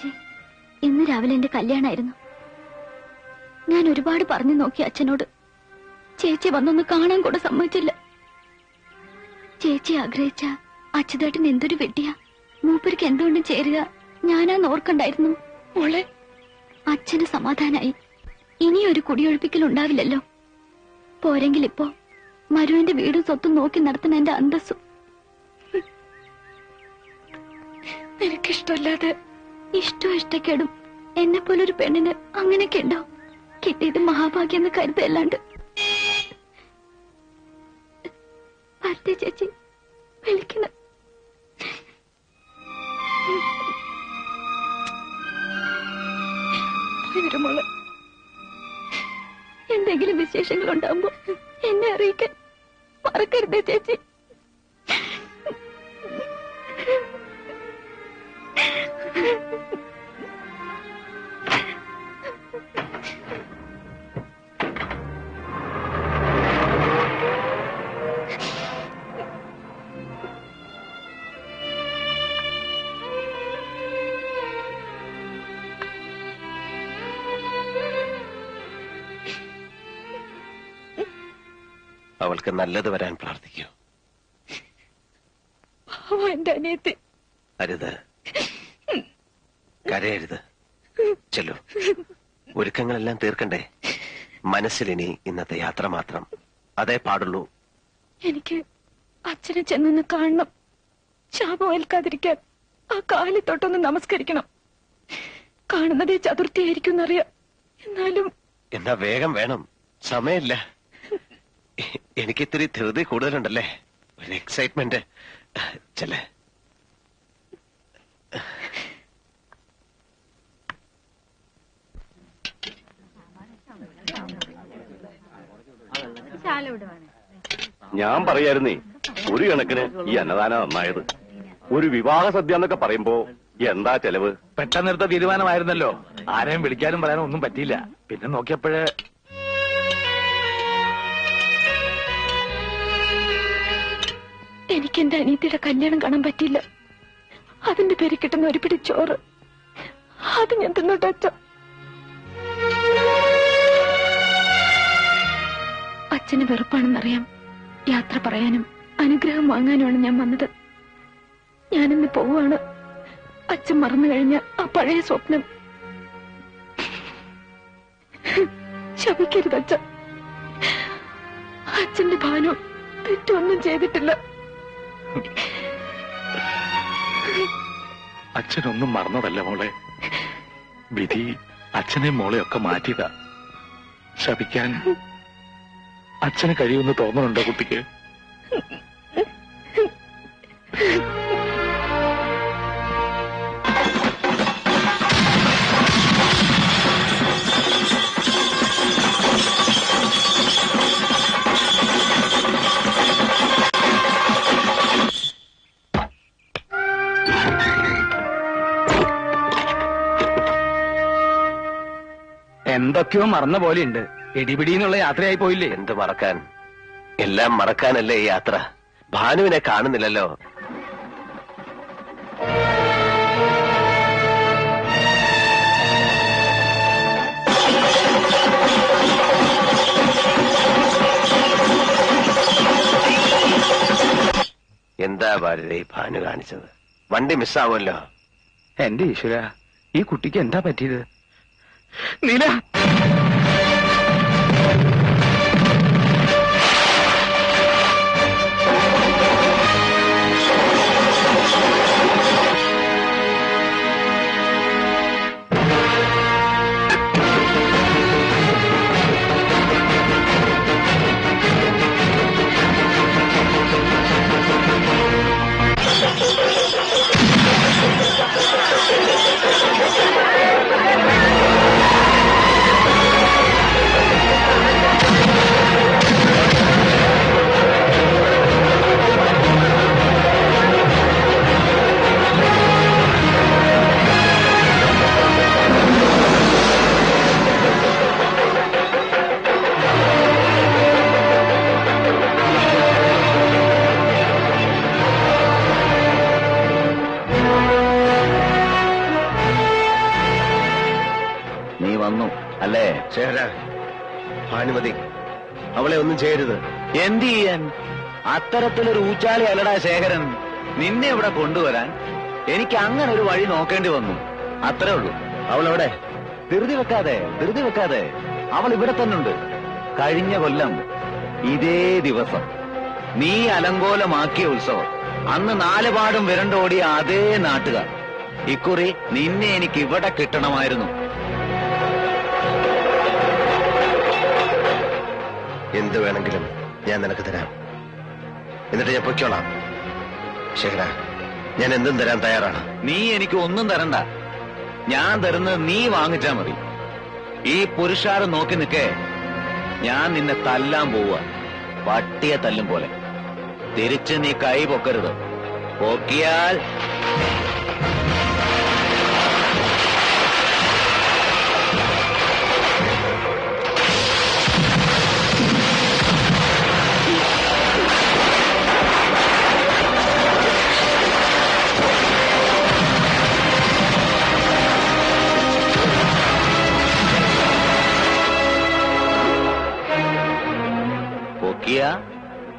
ചേച്ചി, ഇന്ന് രാവിലെ എന്റെ കല്യാണമായിരുന്നു. ഞാൻ ഒരുപാട് പറഞ്ഞു നോക്കി അച്ഛനോട്. ചേച്ചി വന്നൊന്ന് കാണാൻ കൂടെ സമ്മതിച്ചില്ല. ചേച്ചി ആഗ്രഹിച്ച അച്യുതേട്ടൻ എന്തൊരു വെട്ടിയാ, മൂപ്പർക്ക് എന്തുകൊണ്ടും ചേരുക ഞാനാന്ന് ഓർക്കണ്ടായിരുന്നു. മോളെ, അച്ഛന് സമാധാനായി. ഇനിയൊരു കുടിയൊഴിപ്പിക്കൽ ഉണ്ടാവില്ലല്ലോ. പോരെങ്കിൽ ഇപ്പോ മരുവിന്റെ വീടും സ്വത്തും നോക്കി നടത്തുന്ന എന്റെ അന്തസ്സും. നിനക്കിഷ്ടമില്ലാതെ ഇഷ്ടവും ഇഷ്ടക്കേടും എന്നെ പോലൊരു പെണ്ണിന് അങ്ങനെയൊക്കെ ഉണ്ടാവും. കിട്ടിയത് മഹാഭാഗ്യം എന്ന് കരുതല്ലാണ്ട്. ഭാരതി ചേച്ചി വിളിക്കണം. മോളെ, എന്തെങ്കിലും വിശേഷങ്ങൾ ഉണ്ടാകുമ്പോ എന്നെ അറിയിക്കാൻ മറക്കരുതേ ചേച്ചി. അവൾക്ക് നല്ലത് വരാൻ പ്രാർത്ഥിക്കൂ. എന്റെ അനിയത്തി. അരുത്, കരയരുത്. ചെല്ലു, ഒരുക്കങ്ങളെല്ലാം തീർക്കണ്ടേ. മനസ്സിലിനി ഇന്നത്തെ യാത്ര മാത്രം, അതേ പാടുള്ളൂ. എനിക്ക് അച്ഛനെ ചെന്നൊന്ന് കാണണം. ശാപം ഏൽക്കാതിരിക്കാൻ ആ കാലിൽ തൊട്ടൊന്ന് നമസ്കരിക്കണം. കാണുന്നതേ ചതുർത്ഥിയായിരിക്കും എന്നറിയാം. എന്നാ വേഗം വേണം, സമയമില്ല. എനിക്കിത്തിരി ധൃതി കൂടുതലുണ്ടല്ലേ, ഒരു എക്സൈറ്റ്മെന്റ്. ചെല്ലേ. ഞാൻ പറയായിരുന്നേ, ഒരു കണക്കിന് ഈ അന്നദാനം നന്നായത്. ഒരു വിവാഹ സദ്യ എന്നൊക്കെ പറയുമ്പോ എന്താ ചെലവ്? പെട്ടെന്നെടുത്ത തീരുമാനമായിരുന്നല്ലോ. ആരെയും വിളിക്കാനും പറയാനും ഒന്നും പറ്റിയില്ല. പിന്നെ നോക്കിയപ്പോഴേ എനിക്ക് എന്റെ അനിയത്തിയുടെ കല്യാണം കാണാൻ പറ്റിയില്ല. അതിന്റെ പേര് കിട്ടുന്ന ഒരു പിടി ചോറ്, അത് ഞാൻ തിന്നോട്ടെ അച്ഛ. അച്ഛന് വെറുപ്പാണെന്നറിയാം. യാത്ര പറയാനും അനുഗ്രഹം വാങ്ങാനുമാണ് ഞാൻ വന്നത്. ഞാനിന്ന് പോവാണ്. അച്ഛൻ മറന്നു കഴിഞ്ഞ ആ പഴയ സ്വപ്നം ശപിക്കരുത് അച്ഛ. അച്ഛന്റെ ഭാനു തെറ്റൊന്നും ചെയ്തിട്ടില്ല. അച്ഛനൊന്നും മറന്നതല്ല മോളെ. വിധി അച്ഛനെയും മോളെയൊക്കെ മാറ്റിയതാ. ശപിക്കാൻ അച്ഛന് കഴിയുമെന്ന് തോന്നുന്നുണ്ടോ കുട്ടിക്ക്? എന്തൊക്കെയോ മറന്ന പോലെയുണ്ട്. ഇടിപിടിന്നുള്ള യാത്രയായി പോയില്ലേ? എന്ത് മറക്കാൻ, എല്ലാം മറക്കാനല്ലേ ഈ യാത്ര. ഭാനുവിനെ കാണുന്നില്ലല്ലോ. എന്താ ഭാരതി ഭാനു കാണിച്ചത്? വണ്ടി മിസ്സാവുമല്ലോ. എന്റെ ഈശ്വര, ഈ കുട്ടിക്ക് എന്താ പറ്റിയത്? നീല, അല്ലേ? ശേഖര, ഭാനുമതി അവളെ ഒന്നും ചെയ്യരുത്. എന്ത് ചെയ്യാൻ? അത്തരത്തിലൊരു ഊച്ചാളി അല്ലടാ ശേഖരൻ. നിന്നെ ഇവിടെ കൊണ്ടുവരാൻ എനിക്ക് അങ്ങനെ ഒരു വഴി നോക്കേണ്ടി വന്നു. അത്രേ ഉള്ളൂ. അവളെവിടെ? ധൃതി വെക്കാതെ അവൾ ഇവിടെ തന്നുണ്ട്. കഴിഞ്ഞ കൊല്ലം ഇതേ ദിവസം നീ അലങ്കോലമാക്കിയ ഉത്സവം, അന്ന് നാലുപാടും വിരണ്ടോടിയ അതേ നാട്ടുകാർ. ഇക്കുറി നിന്നെ എനിക്ക് ഇവിടെ കിട്ടണമായിരുന്നു. എന്ത് വേണമെങ്കിലും ഞാൻ നിനക്ക് തരാം. എന്നിട്ട് ഞാൻ പൊയ്ക്കോളാം. ശേഖര, ഞാൻ എന്തും തരാൻ തയ്യാറാണ്. നീ എനിക്ക് ഒന്നും തരണ്ട. ഞാൻ തരുന്നത് നീ വാങ്ങിച്ചാ മതി. ഈ പുരുഷാരം നോക്കി നിൽക്കേ. ഞാൻ നിന്നെ തല്ലാൻ പോവുക, പട്ടിയെ തല്ലും പോലെ. തിരിച്ച് നീ കൈ പൊക്കരുത്. പൊക്കിയാൽ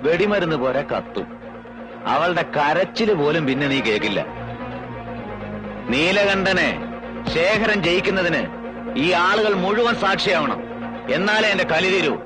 വെടിമരുന്ന് പോലെ കത്തും. അവളുടെ കരച്ചില് പോലും പിന്നെ നീ കേൾക്കില്ല. നീലകണ്ഠനെ ശേഖരൻ ജയിക്കുന്നതിന് ഈ ആളുകൾ മുഴുവൻ സാക്ഷിയാവണം. എന്നാലേ എന്റെ കലി തീരൂ.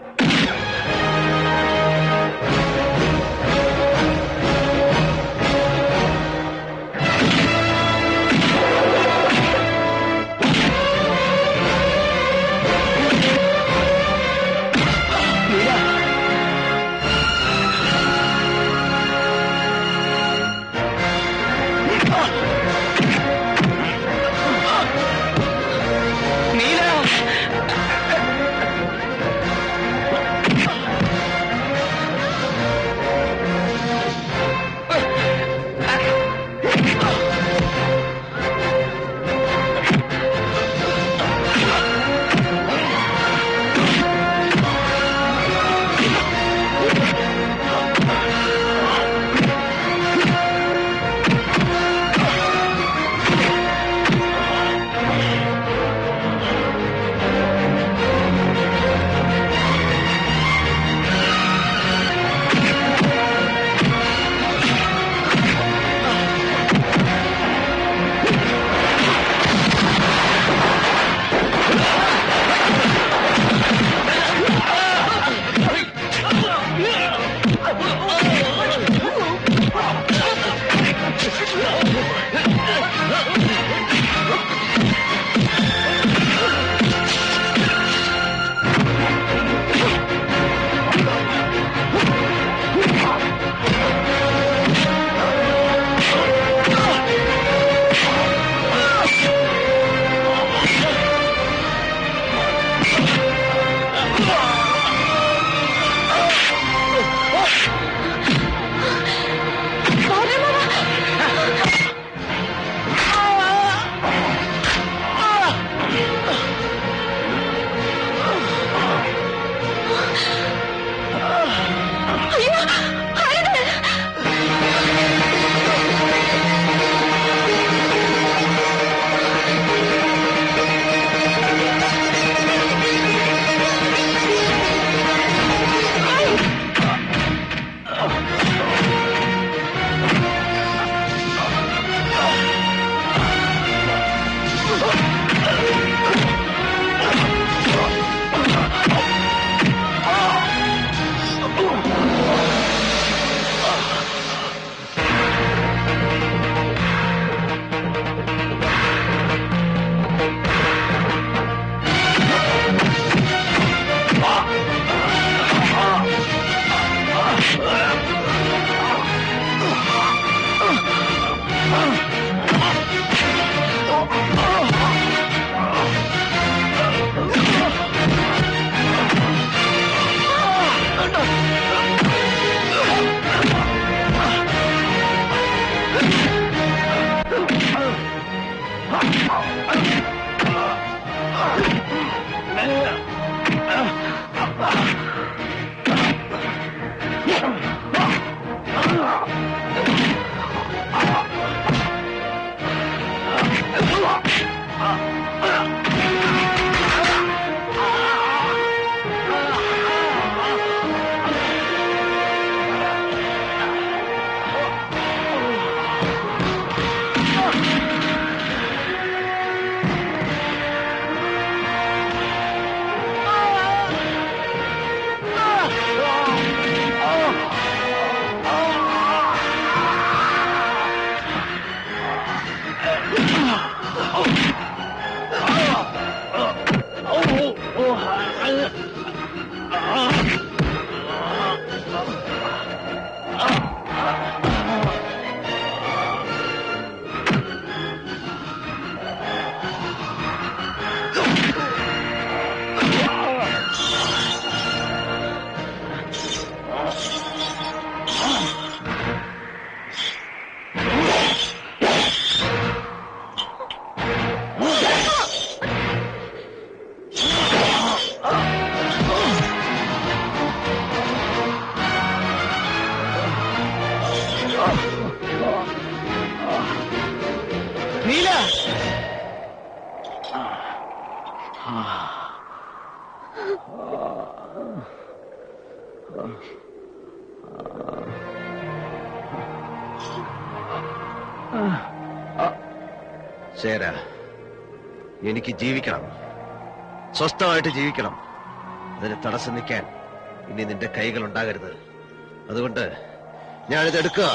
നീല ശേര, എനിക്ക് ജീവിക്കണം, സ്വസ്ഥമായിട്ട് ജീവിക്കണം. അതിന് തടസ്സം നിൽക്കാൻ ഇനി നിന്റെ കൈകൾ ഉണ്ടാകരുത്. അതുകൊണ്ട് ഞാനിത് എടുക്കുക.